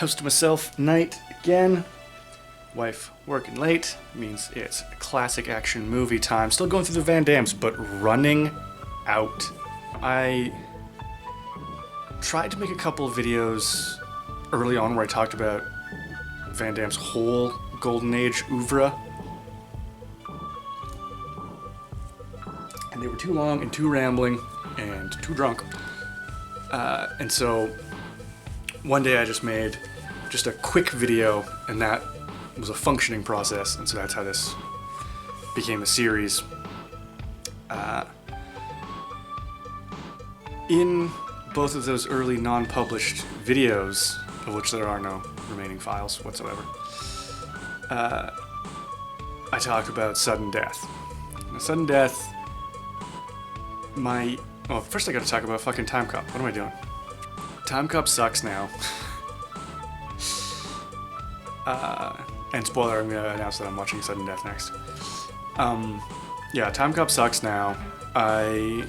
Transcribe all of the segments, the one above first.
House to myself night again. Wife working late means it's classic action movie time. Still going through the Van Dammes, but running out. I tried to make a couple of videos early on where I talked about Van Damme's whole Golden Age oeuvre. And they were too long and too rambling and too drunk. And so one day I just made just a quick video, and that was a functioning process, and so that's how this became a series. In both of those early non-published videos, of which there are no remaining files whatsoever, I talked about sudden death. Now, sudden death, first I gotta talk about fucking Time Cop. What am I doing? Time Cop sucks now. And spoiler, I'm gonna announce that I'm watching Sudden Death next. Yeah, Time Cop sucks now. I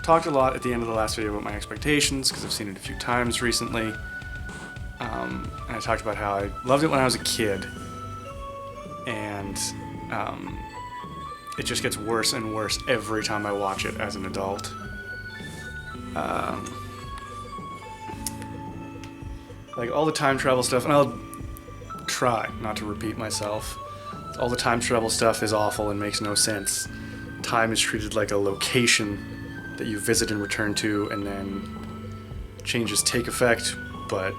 talked a lot at the end of the last video about my expectations, because I've seen it a few times recently. And I talked about how I loved it when I was a kid, and it just gets worse and worse every time I watch it as an adult. Like all the time travel stuff, and I'll try not to repeat myself. All the time travel stuff is awful and makes no sense. Time is treated like a location that you visit and return to, and then changes take effect, but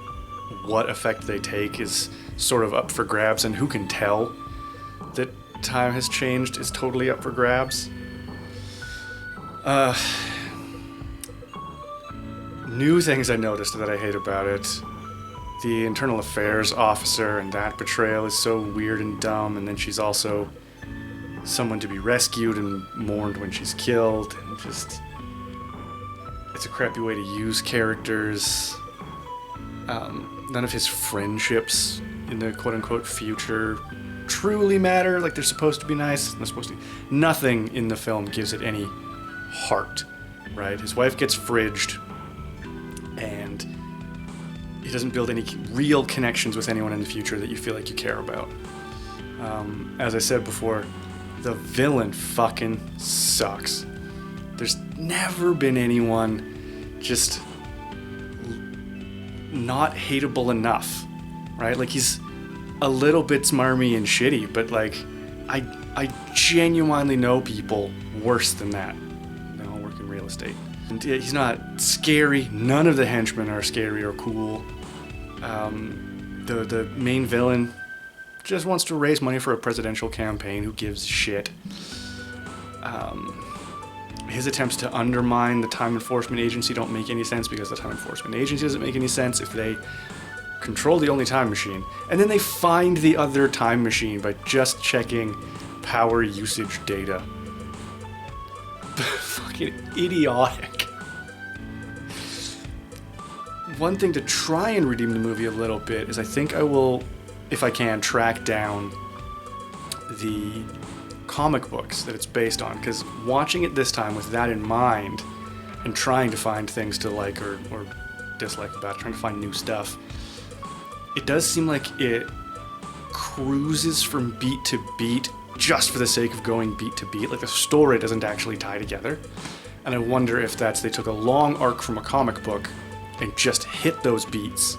what effect they take is sort of up for grabs, and who can tell that time has changed is totally up for grabs. New things I noticed that I hate about it. The internal affairs officer and that portrayal is so weird and dumb, and then she's also someone to be rescued and mourned when she's killed, and just it's a crappy way to use characters. None of his friendships in the quote-unquote future truly matter. Like, they're supposed to be nice, they're supposed to. Nothing in the film gives it any heart, right? His wife gets fridged, and he doesn't build any real connections with anyone in the future that you feel like you care about. As I said before, the villain fucking sucks. There's never been anyone just not hateable enough, right? Like, he's a little bit smarmy and shitty, but like, I genuinely know people worse than that. They all work in real estate. And yeah, he's not scary. None of the henchmen are scary or cool. The main villain just wants to raise money for a presidential campaign. Who gives a shit? His attempts to undermine the Time Enforcement Agency don't make any sense, because the Time Enforcement Agency doesn't make any sense if they control the only time machine. And then they find the other time machine by just checking power usage data. Fucking idiotic. One thing to try and redeem the movie a little bit is I think I will, if I can, track down the comic books that it's based on, because watching it this time with that in mind and trying to find things to like or dislike about it, trying to find new stuff, it does seem like it cruises from beat to beat just for the sake of going beat to beat. Like, the story doesn't actually tie together, and I wonder if that's they took a long arc from a comic book and just hit those beats,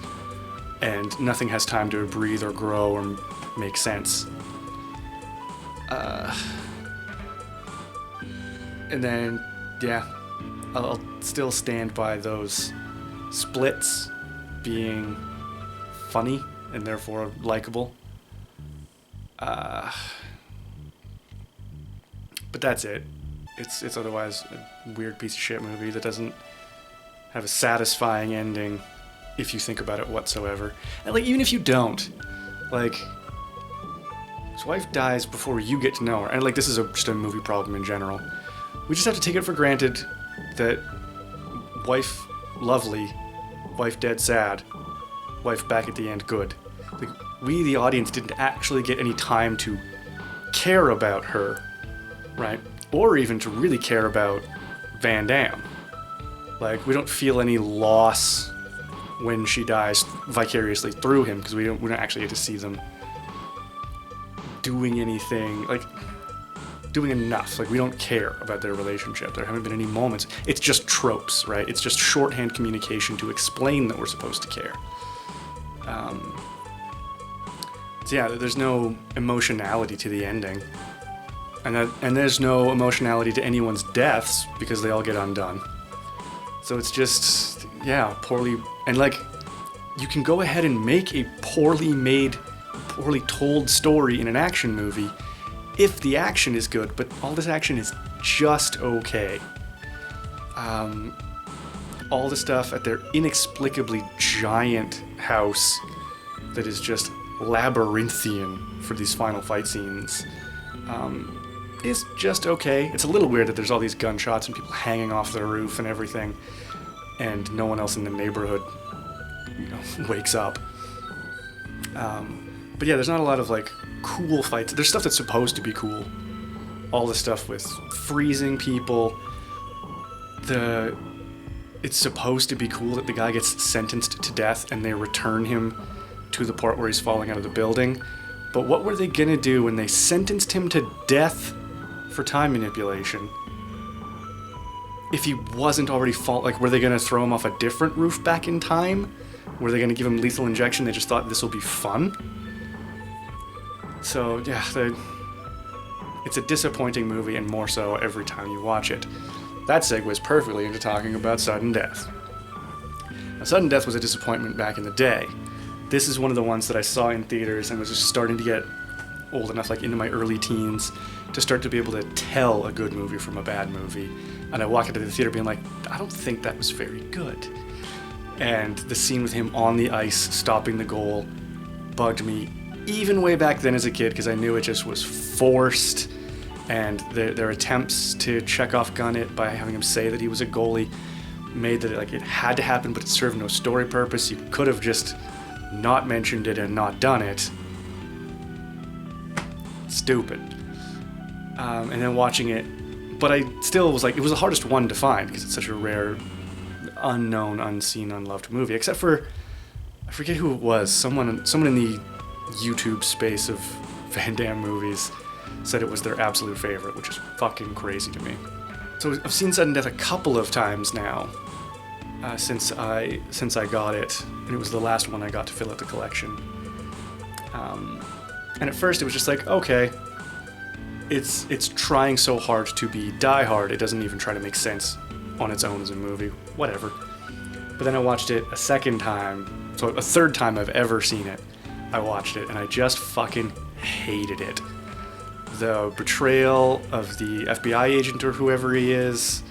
and nothing has time to breathe or grow or make sense. And then, yeah, I'll still stand by those splits being funny and therefore likable. But that's it. It's otherwise a weird piece of shit movie that doesn't have a satisfying ending if you think about it whatsoever. And like, even if you don't, like, his wife dies before you get to know her. And like, this is just a movie problem in general. We just have to take it for granted that wife lovely, wife dead sad, wife back at the end good. Like, we, the audience, didn't actually get any time to care about her, right? Or even to really care about Van Damme. Like, we don't feel any loss when she dies vicariously through him, because we don't actually get to see them doing anything, like doing enough. Like, we don't care about their relationship. There haven't been any moments. It's just tropes, right? It's just shorthand communication to explain that we're supposed to care. So yeah, there's no emotionality to the ending, and there's no emotionality to anyone's deaths because they all get undone. So it's just, yeah, poorly, and like, you can go ahead and make a poorly made, poorly told story in an action movie if the action is good, but all this action is just okay. All the stuff at their inexplicably giant house that is just labyrinthian for these final fight scenes is just okay. It's a little weird that there's all these gunshots and people hanging off the roof and everything, and no one else in the neighborhood, wakes up. But yeah, there's not a lot of like cool fights. There's stuff that's supposed to be cool. All the stuff with freezing people. It's supposed to be cool that the guy gets sentenced to death and they return him to the part where he's falling out of the building. But what were they gonna do when they sentenced him to death for time manipulation? If he wasn't already like, were they gonna throw him off a different roof back in time? Were they gonna give him lethal injection? They just thought this will be fun? So yeah, it's a disappointing movie, and more so every time you watch it. That segues perfectly into talking about Sudden Death. Now, Sudden Death was a disappointment back in the day. This is one of the ones that I saw in theaters and was just starting to get old enough, like into my early teens, to start to be able to tell a good movie from a bad movie. And I walk into the theater being like, I don't think that was very good. And the scene with him on the ice stopping the goal bugged me even way back then as a kid, because I knew it just was forced, and their attempts to Chekhov gun it by having him say that he was a goalie made that it had to happen, but it served no story purpose. You could have just not mentioned it and not done it. Stupid. And then watching it, but I still was like, it was the hardest one to find because it's such a rare, unknown, unseen, unloved movie. Except for, I forget who it was. Someone in the YouTube space of Van Damme movies said it was their absolute favorite, which is fucking crazy to me. So I've seen Sudden Death a couple of times now since I got it, and it was the last one I got to fill out the collection. And at first it was just like, okay, it's trying so hard to be Die Hard, it doesn't even try to make sense on its own as a movie, whatever. But then I watched it a second time, so a third time I've ever seen it. I watched it and I just fucking hated it. The betrayal of the FBI agent or whoever he is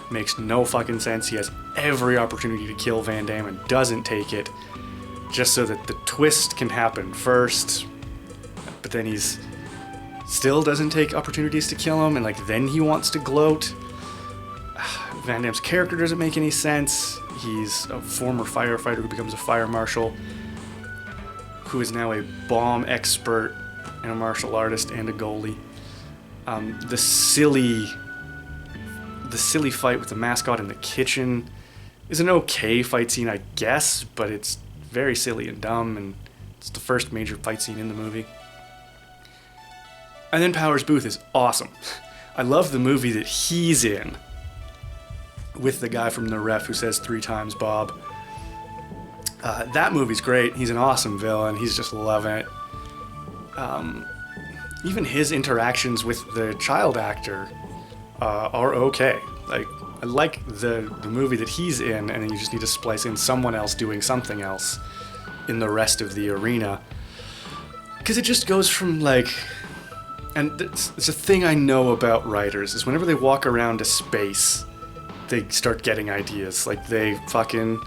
makes no fucking sense. He has every opportunity to kill Van Damme and doesn't take it, just so that the twist can happen first. But then he's still doesn't take opportunities to kill him, and then he wants to gloat. Van Damme's character doesn't make any sense. He's a former firefighter who becomes a fire marshal, who is now a bomb expert and a martial artist and a goalie. The silly fight with the mascot in the kitchen is an okay fight scene, I guess, but it's very silly and dumb, and it's the first major fight scene in the movie. And then Powers Booth is awesome. I love the movie that he's in, with the guy from The Ref who says 3 times Bob. That movie's great. He's an awesome villain. He's just loving it. Even his interactions with the child actor are okay. I like the movie that he's in, and then you just need to splice in someone else doing something else in the rest of the arena. Because it just goes from and it's a thing I know about writers, is whenever they walk around to space, they start getting ideas. They fucking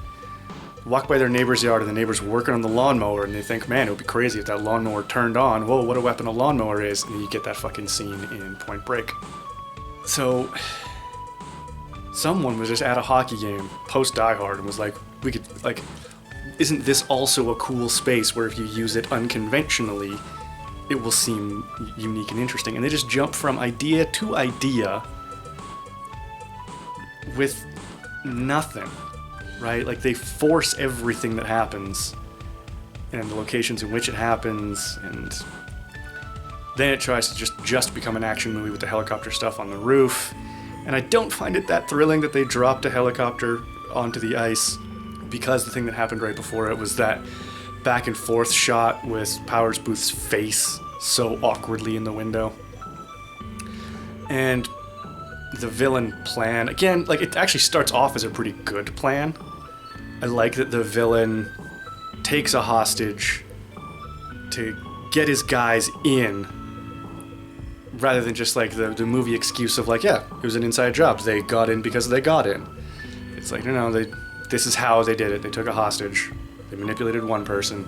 walk by their neighbor's yard and the neighbor's working on the lawnmower and they think, man, it would be crazy if that lawnmower turned on. Whoa, what a weapon a lawnmower is. And then you get that fucking scene in Point Break. So someone was just at a hockey game post Die Hard and was like, we could, isn't this also a cool space where if you use it unconventionally, it will seem unique and interesting? And they just jump from idea to idea with nothing, right? Like, they force everything that happens and the locations in which it happens, and then it tries to just become an action movie with the helicopter stuff on the roof. And I don't find it that thrilling that they dropped a helicopter onto the ice, because the thing that happened right before it was that back and forth shot with Powers Booth's face so awkwardly in the window. And the villain plan, again, like, it actually starts off as a pretty good plan. I like that the villain takes a hostage to get his guys in, rather than just like the movie excuse of like, yeah, it was an inside job. They got in because they got in. It's like, no, this is how they did it. They took a hostage, they manipulated one person,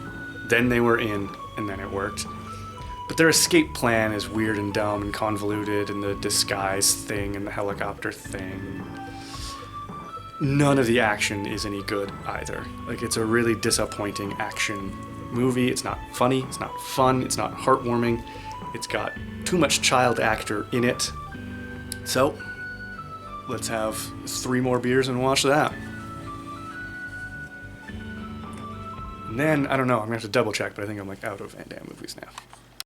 then they were in, and then it worked. But their escape plan is weird and dumb and convoluted, and the disguise thing and the helicopter thing. None of the action is any good either. Like, it's a really disappointing action movie. It's not funny, it's not fun, it's not heartwarming. It's got too much child actor in it. So, let's have 3 more beers and watch that. And then, I don't know, I'm gonna have to double check, but I think I'm like out of Van Damme movies now.